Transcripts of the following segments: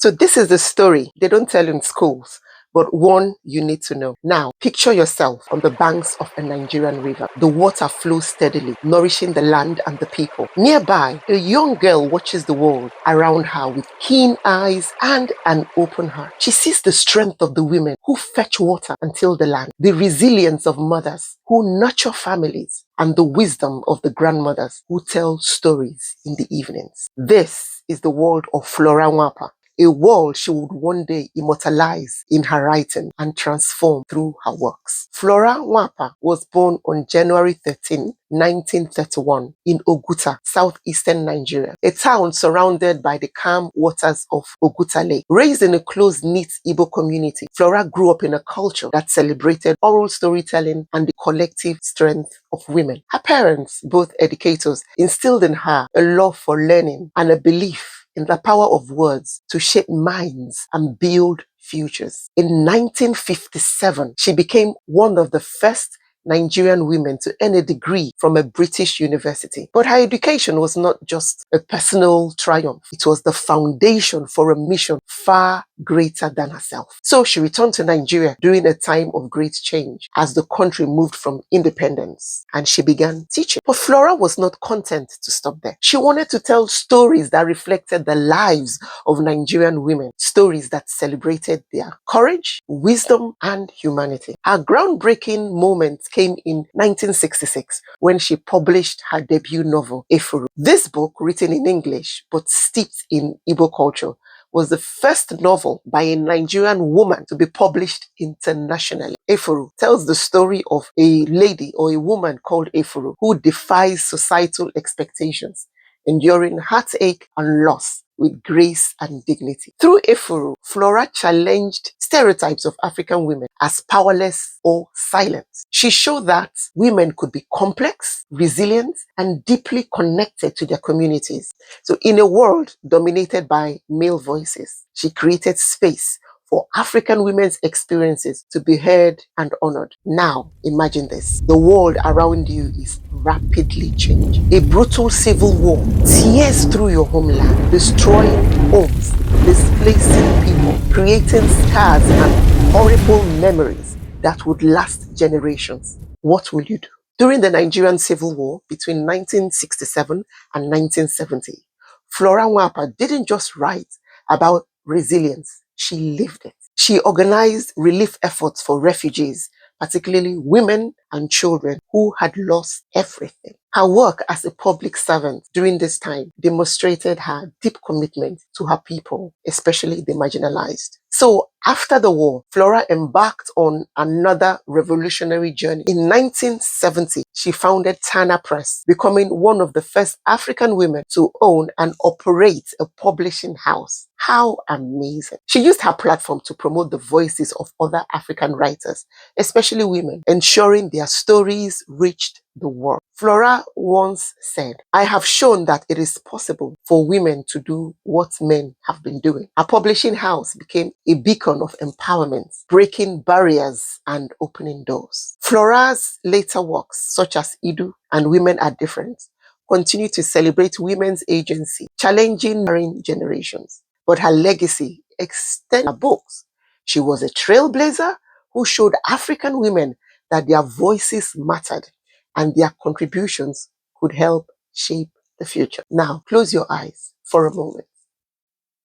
So this is the story they don't tell in schools, but one you need to know. Now, picture yourself on the banks of a Nigerian river. The water flows steadily, nourishing the land and the people. Nearby, a young girl watches the world around her with keen eyes and an open heart. She sees the strength of the women who fetch water and till the land, the resilience of mothers who nurture families, and the wisdom of the grandmothers who tell stories in the evenings. This is the world of Flora Nwapa, a world she would one day immortalize in her writing and transform through her works. Flora Nwapa was born on January 13, 1931 in Oguta, southeastern Nigeria, a town surrounded by the calm waters of Oguta Lake. Raised in a close-knit Igbo community, Flora grew up in a culture that celebrated oral storytelling and the collective strength of women. Her parents, both educators, instilled in her a love for learning and a belief in the power of words to shape minds and build futures. In 1957, she became one of the first Nigerian women to earn a degree from a British university. But her education was not just a personal triumph. It was the foundation for a mission far greater than herself. So she returned to Nigeria during a time of great change as the country moved from independence, and she began teaching. But Flora was not content to stop there. She wanted to tell stories that reflected the lives of Nigerian women, stories that celebrated their courage, wisdom, and humanity. Her groundbreaking moment came in 1966 when she published her debut novel, Iffy. This book, written in English but steeped in Igbo culture, was the first novel by a Nigerian woman to be published internationally. Iffy tells the story of a lady or a woman called Iffy who defies societal expectations, enduring heartache and loss with grace and dignity. Through Iffy, Flora challenged stereotypes of African women as powerless or silent. She showed that women could be complex, resilient, and deeply connected to their communities. So in a world dominated by male voices, she created space for African women's experiences to be heard and honored. Now, imagine this. The world around you is rapidly changing. A brutal civil war tears through your homeland, destroying homes, displacing people, creating scars and horrible memories that would last generations. What will you do? During the Nigerian Civil War between 1967 and 1970, Flora Nwapa didn't just write about resilience, she lived it. She organized relief efforts for refugees, particularly women and children who had lost everything. Her work as a public servant during this time demonstrated her deep commitment to her people, especially the marginalized. So after the war, Flora embarked on another revolutionary journey. In 1970, she founded Tana Press, becoming one of the first African women to own and operate a publishing house. How amazing. She used her platform to promote the voices of other African writers, especially women, ensuring their stories reached the world. Flora once said, "I have shown that it is possible for women to do what men have been doing." Her publishing house became a beacon of empowerment, breaking barriers and opening doors. Flora's later works, such as Idu and Women Are Different, continue to celebrate women's agency, challenging generations. But her legacy extends her books. She was a trailblazer who showed African women that their voices mattered and their contributions could help shape the future. Now, close your eyes for a moment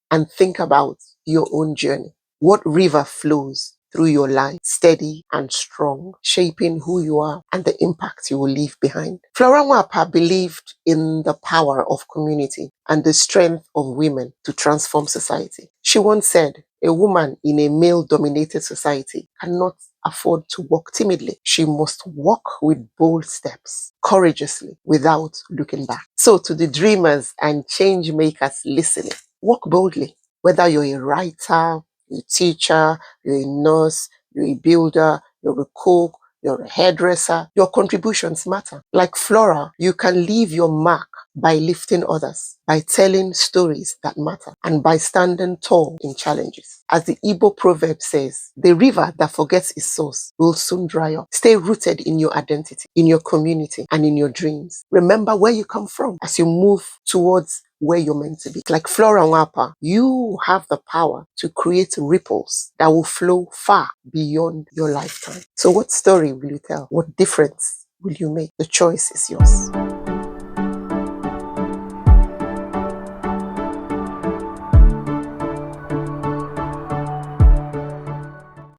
and think about your own journey. What river flows through your life, steady and strong, shaping who you are and the impact you will leave behind? Flora Nwapa believed in the power of community and the strength of women to transform society. She once said, "A woman in a male-dominated society cannot afford to walk timidly. She must walk with bold steps, courageously, without looking back." So to the dreamers and change makers listening, walk boldly. Whether you're a writer, you're a teacher, you're a nurse, you're a builder, you're a cook, you're a hairdresser, your contributions matter. Like Flora, you can leave your mark by lifting others, by telling stories that matter, and by standing tall in challenges. As the Igbo proverb says, the river that forgets its source will soon dry up. Stay rooted in your identity, in your community, and in your dreams. Remember where you come from as you move towards where you're meant to be. Like Flora Nwapa, you have the power to create ripples that will flow far beyond your lifetime. So what story will you tell? What difference will you make? The choice is yours.